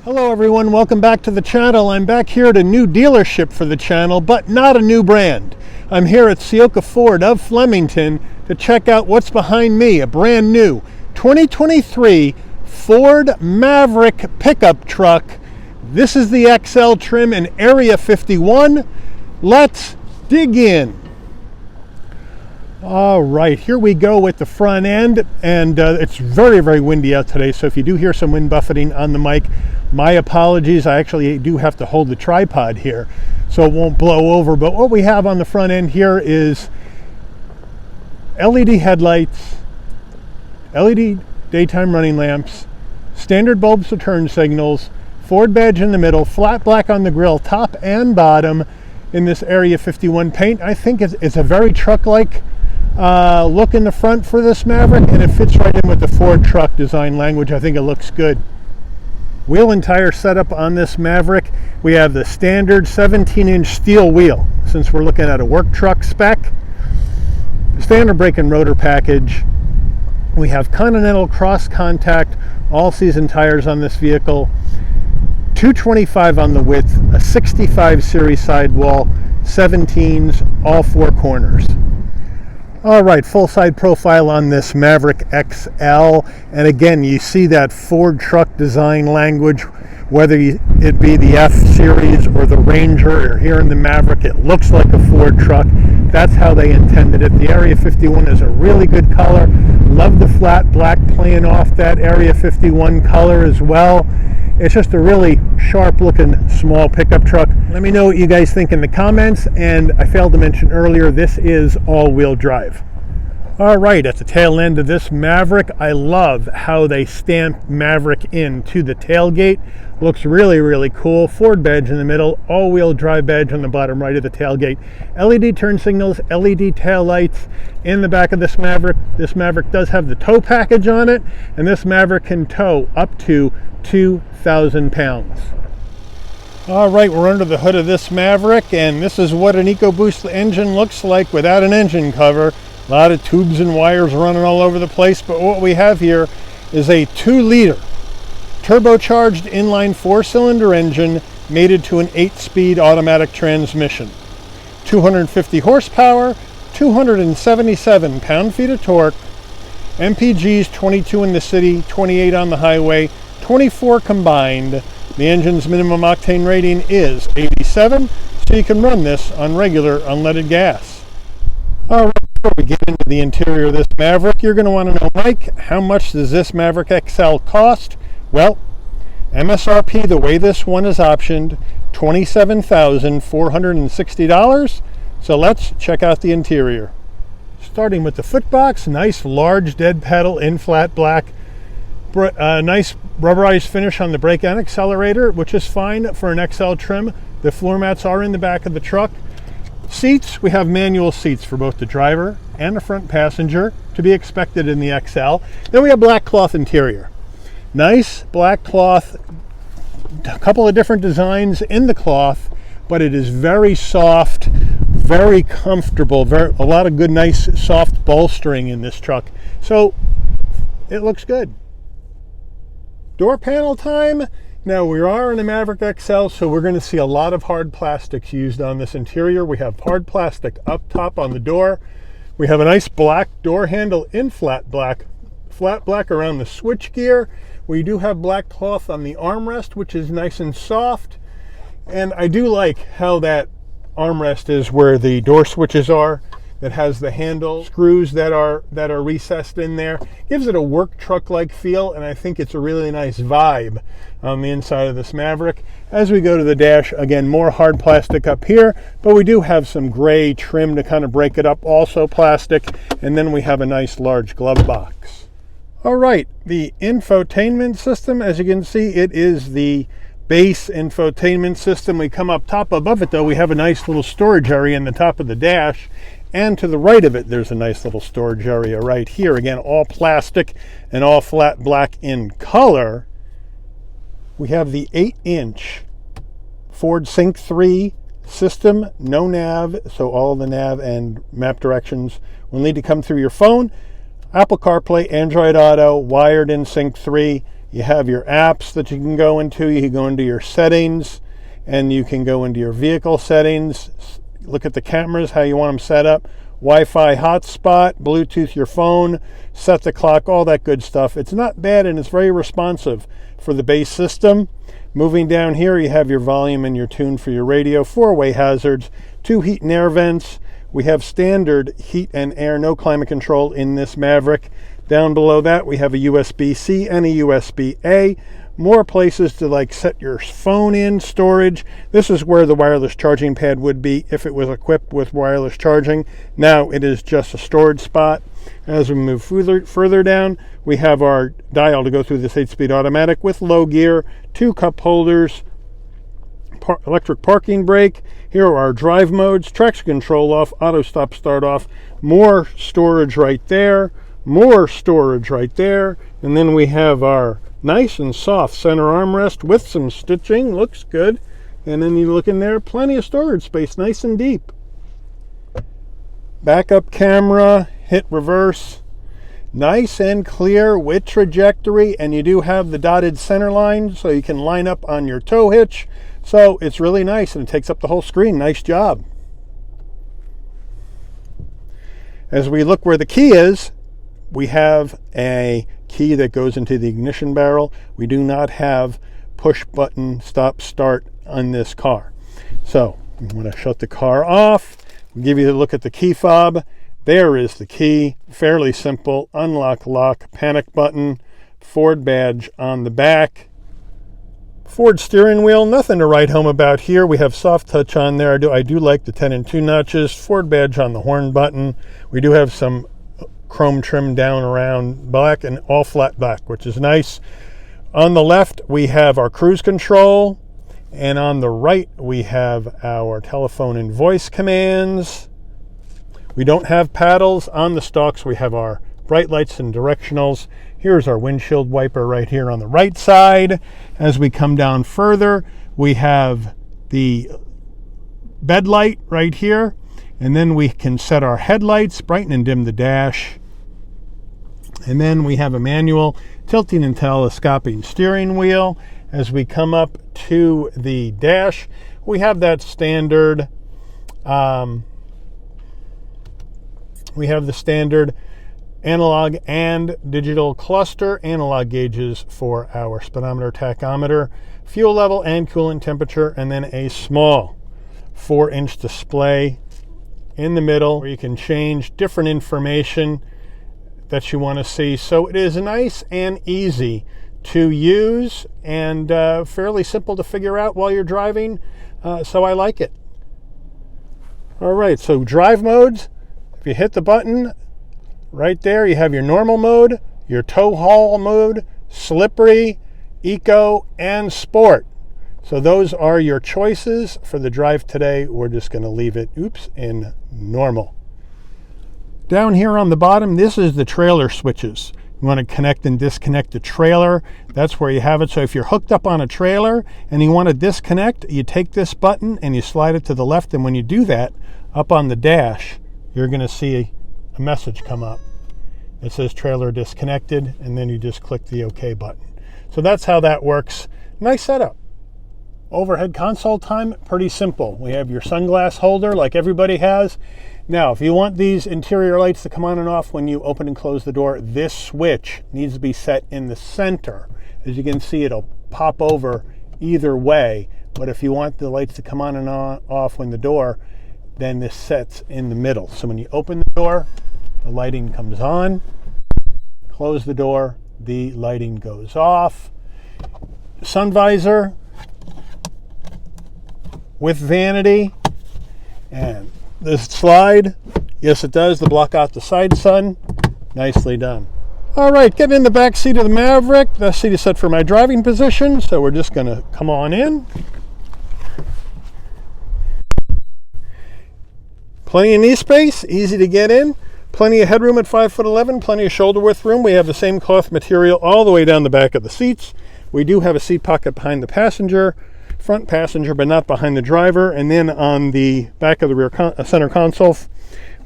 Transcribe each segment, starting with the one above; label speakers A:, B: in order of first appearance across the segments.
A: Hello everyone, welcome back to the channel. I'm back here at a new dealership for the channel, but not a new brand. I'm here at Ciocca Ford of Flemington to check out what's behind me, a brand new 2023 Ford Maverick pickup truck. This is the XL trim in Area 51. Let's dig in. All right, here we go with the front end, and it's very, very windy out today, so if you do hear some wind buffeting on the mic, my apologies. I actually do have to hold the tripod here so it won't blow over, but what we have on the front end here is LED headlights, LED daytime running lamps, standard bulbs with turn signals, Ford badge in the middle, flat black on the grille, top and bottom in this Area 51 paint. I think it's a very truck-like look in the front for this Maverick, and it fits right in with the Ford truck design language. I think it looks good. Wheel and tire setup on this Maverick. We have the standard 17-inch steel wheel, since we're looking at a work truck spec. Standard brake and rotor package. We have Continental cross contact all-season tires on this vehicle. 225 on the width, a 65 series sidewall, 17s, all four corners. All right, full side profile on this Maverick XL, and again you see that Ford truck design language, whether it be the F series or the Ranger, or here in the Maverick it looks like a Ford truck. That's how they intended it. The Area 51 is a really good color. Love the flat black playing off that Area 51 color as well. It's just a really sharp looking small pickup truck. Let me know what you guys think in the comments, and I failed to mention earlier, this is all-wheel drive. All right, at the tail end of this Maverick, I love how they stamped Maverick into the tailgate. Looks really, really cool. Ford badge in the middle, all-wheel drive badge on the bottom right of the tailgate. LED turn signals, LED tail lights in the back of this Maverick. This Maverick does have the tow package on it, and this Maverick can tow up to 2,000 pounds. All right, we're under the hood of this Maverick, and this is what an EcoBoost engine looks like without an engine cover. A lot of tubes and wires running all over the place, but what we have here is a 2-liter turbocharged inline 4-cylinder engine mated to an 8-speed automatic transmission. 250 horsepower, 277 pound-feet of torque, MPGs 22 in the city, 28 on the highway, 24 combined. The engine's minimum octane rating is 87, so you can run this on regular unleaded gas. All right, before we get into the interior of this Maverick, you're going to want to know, Mike, how much does this Maverick XL cost? Well, MSRP, the way this one is optioned, $27,460. So let's check out the interior. Starting with the footbox, nice large dead pedal in flat black. Nice rubberized finish on the brake and accelerator, which is fine for an XL trim. The floor mats are in the back of the truck. Seats, we have manual seats for both the driver and the front passenger, to be expected in the XL. Then we have black cloth interior. Nice black cloth, a couple of different designs in the cloth, but it is very soft, very comfortable, a lot of good, nice, soft bolstering in this truck. So it looks good. Door panel time. Now we are in a Maverick XL, so we're going to see a lot of hard plastics used on this interior. We have hard plastic up top on the door. We have a nice black door handle in flat black around the switch gear. We do have black cloth on the armrest, which is nice and soft. And I do like how that armrest is where the door switches are. That has the handle screws that are recessed in there. Gives it a work truck-like feel, and I think it's a really nice vibe on the inside of this Maverick. As we go to the dash, again, more hard plastic up here, but we do have some gray trim to kind of break it up, also plastic, and then we have a nice large glove box. All right, the infotainment system, as you can see, it is the base infotainment system. We come up top. Above it, though, we have a nice little storage area in the top of the dash. And to the right of it, there's a nice little storage area right here. Again, all plastic and all flat black in color. We have the 8-inch Ford Sync 3 system, no nav, so all the nav and map directions will need to come through your phone. Apple CarPlay, Android Auto, wired in Sync 3, You have your apps that you can go into. You can go into your settings, and you can go into your vehicle settings. Look at the cameras, how you want them set up. Wi-Fi hotspot, Bluetooth your phone, set the clock, all that good stuff. It's not bad, and it's very responsive for the base system. Moving down here, you have your volume and your tune for your radio, 4-way hazards, 2 heat and air vents. We have standard heat and air, no climate control in this Maverick. Down below that, we have a USB-C and a USB-A. More places to like set your phone in, storage. This is where the wireless charging pad would be if it was equipped with wireless charging. Now it is just a storage spot. As we move further down, we have our dial to go through this 8-speed automatic with low gear, 2 cup holders, electric parking brake. Here are our drive modes, traction control off, auto stop start off, more storage right there, more storage right there, and then we have our nice and soft center armrest with some stitching, looks good. And then you look in there, plenty of storage space, nice and deep. Backup camera, hit reverse, nice and clear with trajectory, and you do have the dotted center line so you can line up on your tow hitch. So it's really nice, and it takes up the whole screen. Nice job. As we look where the key is, we have a key that goes into the ignition barrel. We do not have push button stop start on this car. So I'm going to shut the car off. We'll give you a look at the key fob. There is the key. Fairly simple. Unlock, lock, panic button, Ford badge on the back. Ford steering wheel, nothing to write home about here. We have soft touch on there. I do like the 10 and 2 notches. Ford badge on the horn button. We do have some chrome trim down around black and all flat black, which is nice. On the left, we have our cruise control. And on the right, we have our telephone and voice commands. We don't have paddles. On the stalks, we have our bright lights and directionals. Here's our windshield wiper right here on the right side. As we come down further, we have the bed light right here. And then we can set our headlights, brighten and dim the dash. And then we have a manual tilting and telescoping steering wheel. As we come up to the dash, we have that standard, analog and digital cluster, analog gauges for our speedometer, tachometer, fuel level and coolant temperature, and then a small 4-inch display in the middle where you can change different information that you want to see. So it is nice and easy to use and fairly simple to figure out while you're driving. So I like it. All right, so drive modes. If you hit the button right there, you have your normal mode, your tow haul mode, slippery, eco, and sport. So those are your choices for the drive today. We're just going to leave it, in normal. Down here on the bottom, this is the trailer switches. You want to connect and disconnect the trailer. That's where you have it. So if you're hooked up on a trailer and you want to disconnect, you take this button and you slide it to the left. And when you do that, up on the dash, you're going to see a message come up. It says trailer disconnected, and then you just click the OK button. So that's how that works. Nice setup. Overhead console time, pretty simple. We have your sunglass holder like everybody has. Now, if you want these interior lights to come on and off when you open and close the door, this switch needs to be set in the center. As you can see, it'll pop over either way. But if you want the lights to come on and off when the door, then this sets in the middle. So when you open the door, the lighting comes on. Close the door, the lighting goes off. Sun visor with vanity, and this slide, yes it does, to block out the side sun. Nicely done. All right, getting in the back seat of the Maverick. The seat is set for my driving position, so we're just gonna come on in. Plenty of knee space, easy to get in. Plenty of headroom at 5'11", plenty of shoulder width room. We have the same cloth material all the way down the back of the seats. We do have a seat pocket behind the passenger, front passenger, but not behind the driver. And then on the back of the rear center console,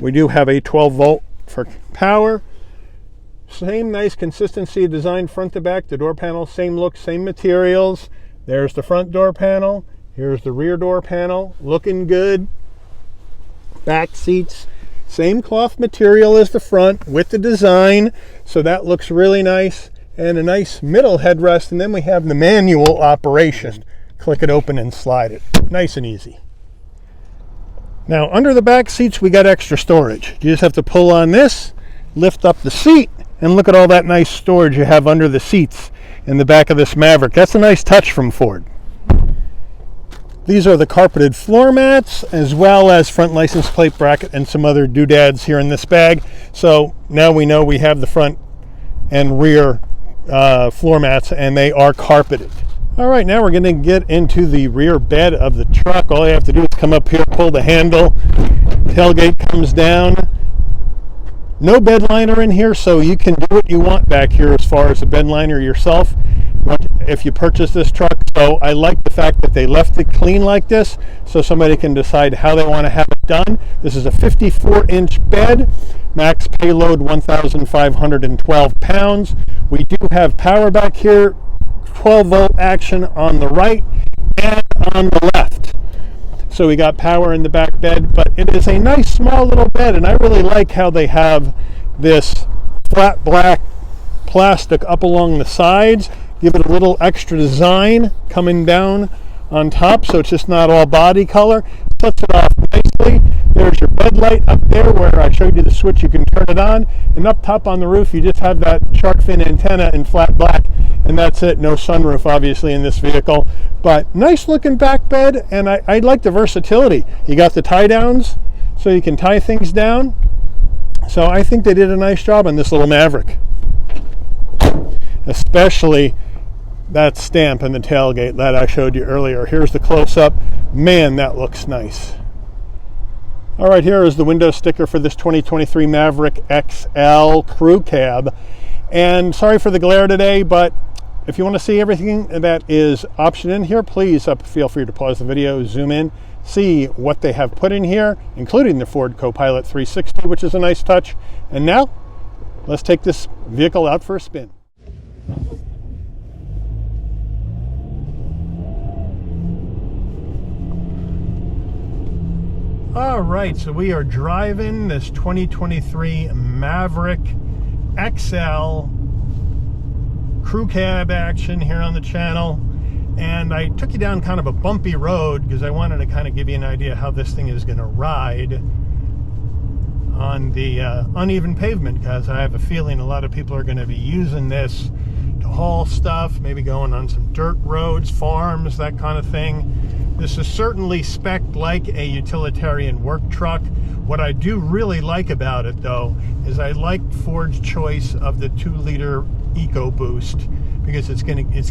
A: we do have a 12 volt for power. Same nice consistency of design front to back. The door panel, same look, same materials. There's the front door panel. Here's the rear door panel. Looking good. Back seats, same cloth material as the front with the design. So that looks really nice. And a nice middle headrest. And then we have the manual operation. Click it open and slide it. Nice and easy. Now under the back seats we got extra storage. You just have to pull on this, lift up the seat, and look at all that nice storage you have under the seats in the back of this Maverick. That's a nice touch from Ford. These are the carpeted floor mats, as well as front license plate bracket and some other doodads here in this bag. So now we know we have the front and rear floor mats, and they are carpeted. All right, now we're going to get into the rear bed of the truck. All you have to do is come up here, pull the handle, tailgate comes down. No bed liner in here, so you can do what you want back here as far as a bed liner yourself if you purchase this truck. So I like the fact that they left it clean like this, so somebody can decide how they want to have it done. This is a 54-inch bed, max payload 1,512 pounds. We do have power back here, 12-volt action on the right and on the left. So we got power in the back bed, but it is a nice small little bed, and I really like how they have this flat black plastic up along the sides. Give it a little extra design coming down on top, so it's just not all body color. Sets it off nicely. There's your bed light up there where I showed you the switch. You can turn it on, and up top on the roof you just have that shark fin antenna in flat black, and that's it. No sunroof obviously in this vehicle, but nice looking back bed, and I like the versatility. You got the tie downs, so you can tie things down. So I think they did a nice job on this little Maverick, especially that stamp in the tailgate that I showed you earlier. Here's the close-up. Man, that looks nice. All right, here is the window sticker for this 2023 Maverick XL crew cab. And sorry for the glare today, but if you want to see everything that is optioned in here, please feel free to pause the video, zoom in, see what they have put in here, including the Ford Copilot 360, which is a nice touch. And now, let's take this vehicle out for a spin. All right, so we are driving this 2023 Maverick XL crew cab action here on the channel. And I took you down kind of a bumpy road because I wanted to kind of give you an idea how this thing is going to ride on the uneven pavement, because I have a feeling a lot of people are going to be using this to haul stuff, maybe going on some dirt roads, farms, that kind of thing. This is certainly spec'd like a utilitarian work truck. What I do really like about it, though, is I like Ford's choice of the 2-liter EcoBoost, because it's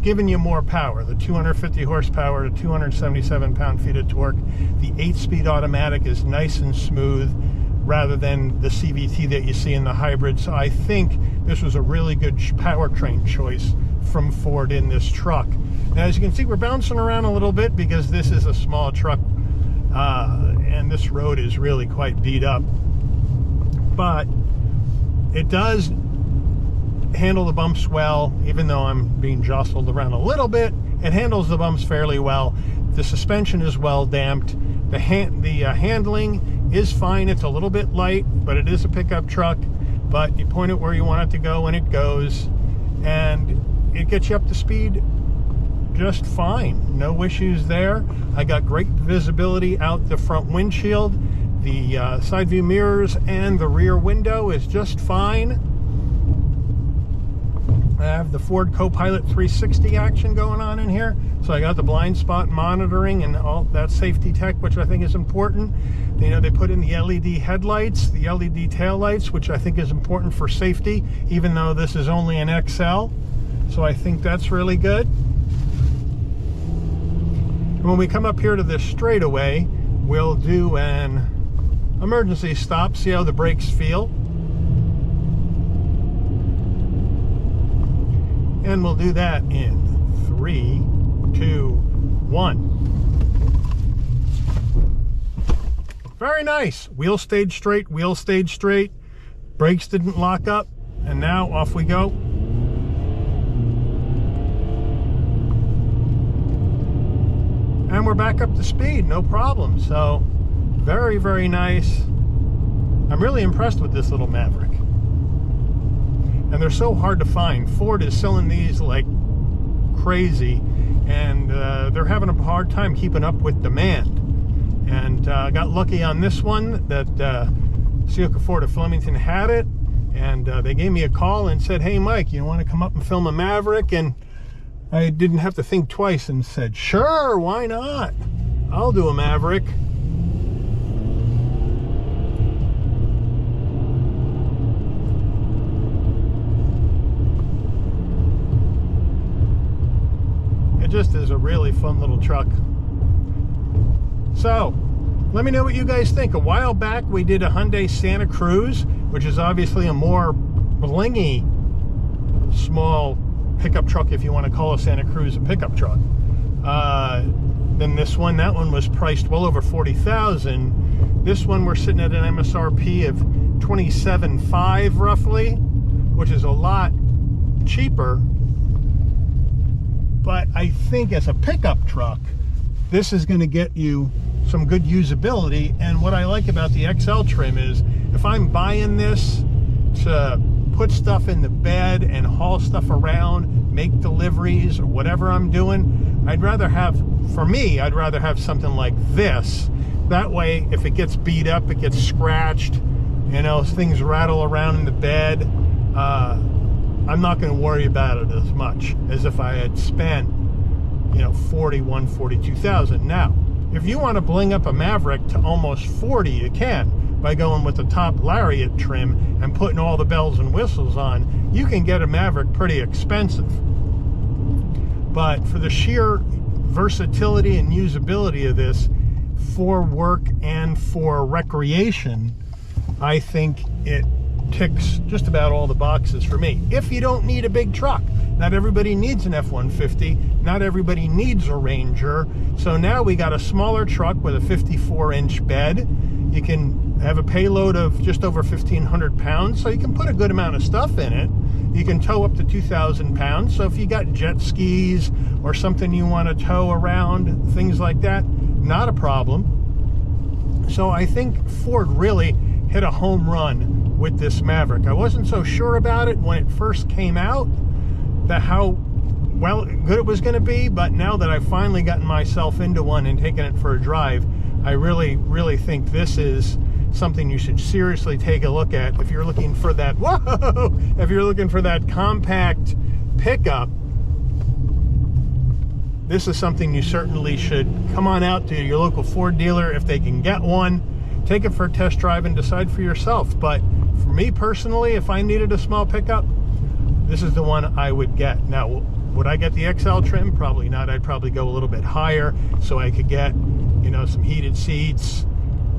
A: giving you more power. The 250 horsepower to 277 pound-feet of torque. The 8-speed automatic is nice and smooth, rather than the CVT that you see in the hybrid. So I think this was a really good powertrain choice from Ford in this truck. Now, as you can see, we're bouncing around a little bit because this is a small truck, and this road is really quite beat up. But it does handle the bumps well, even though I'm being jostled around a little bit. It handles the bumps fairly well. The suspension is well damped. The handling is fine. It's a little bit light, but it is a pickup truck. But you point it where you want it to go and it goes, and it gets you up to speed just fine. No issues there. I got great visibility out the front windshield. The side view mirrors and the rear window is just fine. I have the Ford Copilot 360 action going on in here. So I got the blind spot monitoring and all that safety tech, which I think is important. You know, they put in the LED headlights, the LED taillights, which I think is important for safety, even though this is only an XL. So I think that's really good. And when we come up here to this straightaway, we'll do an emergency stop, see how the brakes feel. And we'll do that in 3, 2, 1. Very nice. Wheel stayed straight, wheel stayed straight. Brakes didn't lock up. And now off we go. And we're back up to speed, no problem. So very, very nice. I'm really impressed with this little Maverick. And they're so hard to find. Ford is selling these like crazy, and they're having a hard time keeping up with demand. And I got lucky on this one that Ciocca Ford of Flemington had it, and they gave me a call and said, hey Mike, you want to come up and film a Maverick? And I didn't have to think twice and said, sure, why not? I'll do a Maverick. It just is a really fun little truck. So, let me know what you guys think. A while back, we did a Hyundai Santa Cruz, which is obviously a more blingy, small pickup truck, if you want to call a Santa Cruz a pickup truck. Then this one, that one was priced well over $40,000. This one, we're sitting at an MSRP of $27,500 roughly, which is a lot cheaper. But I think as a pickup truck, this is going to get you some good usability. And what I like about the XL trim is if I'm buying this to put stuff in the bed and haul stuff around, make deliveries or whatever I'm doing, I'd rather have something like this. That way, if it gets beat up, it gets scratched, you know, things rattle around in the bed, I'm not going to worry about it as much as if I had spent, you know, $41,000, $42,000. Now, if you want to bling up a Maverick to almost $40,000, you can by going with the top Lariat trim and putting all the bells and whistles on. You can get a Maverick pretty expensive. But for the sheer versatility and usability of this for work and for recreation, I think it ticks just about all the boxes for me. If you don't need a big truck, not everybody needs an F-150, not everybody needs a Ranger. So now we got a smaller truck with a 54-inch bed. You can have a payload of just over 1,500 pounds, so you can put a good amount of stuff in it. You can tow up to 2,000 pounds. So if you got jet skis or something you want to tow around, things like that, not a problem. So I think Ford really hit a home run with this Maverick. I wasn't so sure about it when it first came out, that how well good it was going to be, but now that I've finally gotten myself into one and taken it for a drive, I really, really think this is something you should seriously take a look at if you're looking for that, whoa, if you're looking for that compact pickup. This is something you certainly should come on out to your local Ford dealer if they can get one. Take it for a test drive and decide for yourself. But for me personally, if I needed a small pickup, this is the one I would get. Now, would I get the XL trim? Probably not. I'd probably go a little bit higher so I could get, you know, some heated seats,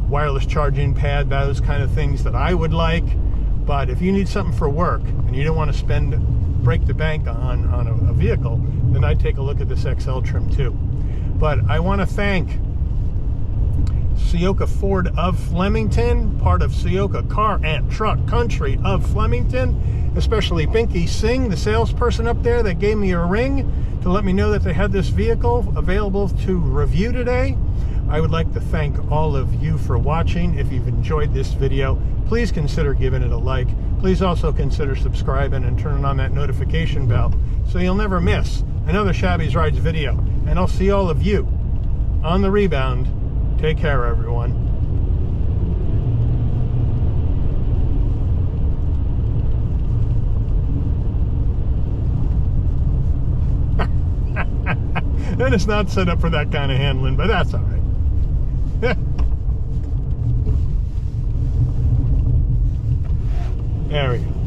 A: wireless charging pad, those kind of things that I would like. But if you need something for work and you don't want to break the bank on a vehicle, then I'd take a look at this XL trim too. But I want to thank Ciocca Ford of Flemington, part of Ciocca Car and Truck Country of Flemington, especially Bicky Singh, the salesperson up there that gave me a ring to let me know that they had this vehicle available to review today. I would like to thank all of you for watching. If you've enjoyed this video, please consider giving it a like. Please also consider subscribing and turning on that notification bell so you'll never miss another Shabby's Rides video. And I'll see all of you on the rebound. Take care, everyone. And it's not set up for that kind of handling, but that's all right. There we go.